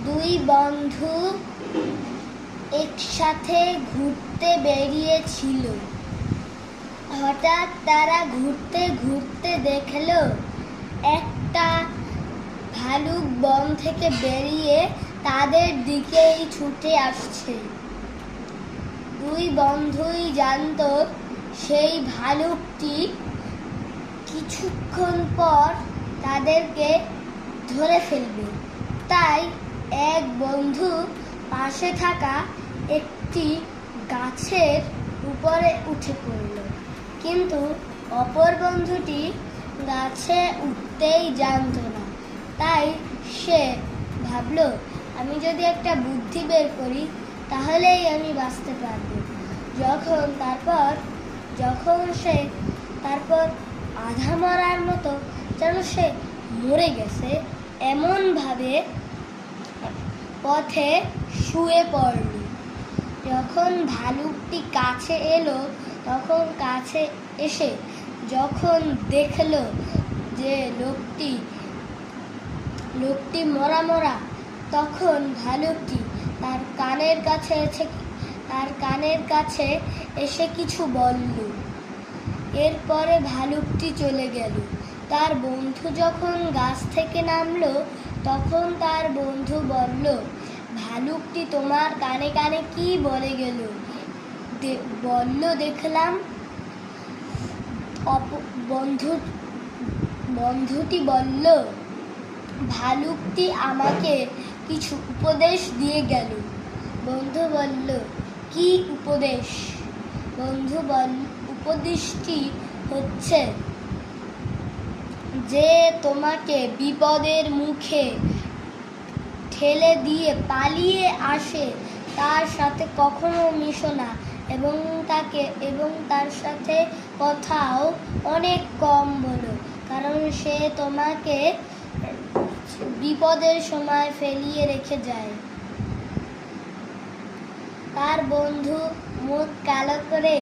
দুই বন্ধু একসাথে ঘুরতে বেরিয়েছিল। হঠাৎ তারা ঘুরতে ঘুরতে দেখলো একটা ভালুক বন থেকে বেরিয়ে তাদের দিকেই ছুটে আসছে। দুই বন্ধুই জানতো সেই ভালুকটি কিছুক্ষণ পর তাদেরকে ধরে ফেলবে। তাই এক বন্ধু পাশে থাকা একটি গাছের উপরে উঠে পড়ল, কিন্তু অপর বন্ধুটি গাছে উঠতেই জানত না। তাই সে ভাবল, আমি যদি একটা বুদ্ধি বের করি তাহলেই আমি বাঁচতে পারব। তারপর আধা মরার মতো যেন সে মরে গেছে এমন ভাবে পথে শুয়ে পড়ল। যখন ভালুকটি কাছে এলো, তখন কাছে এসে যখন দেখলো যে লোকটি মরা, তখন ভালুকটি তার কানের কাছে এসে কিছু বলল। এরপরে ভালুকটি চলে গেল। তার বন্ধু যখন গাছ থেকে নামলো, তখন তার বন্ধু বলল, ভালুকটি তোমার কানে কানে কি বলে গেল? দেখলাম। বন্ধুটি বলল, ভালুকটি আমাকে কিছু উপদেশ দিয়ে গেল। বন্ধু বলল, কি উপদেশ? বন্ধু উপদেশটি হচ্ছে যে তোমাকে বিপদের মুখে ঠেলে দিয়ে পালিয়ে আসে তার সাথে কখনো মিশো না, এবং তার সাথে কথাও অনেক কম বলো, কারণ সে তোমাকে বিপদের সময় ফেলিয়ে রেখে যায়। তার বন্ধু মুখ কালো করে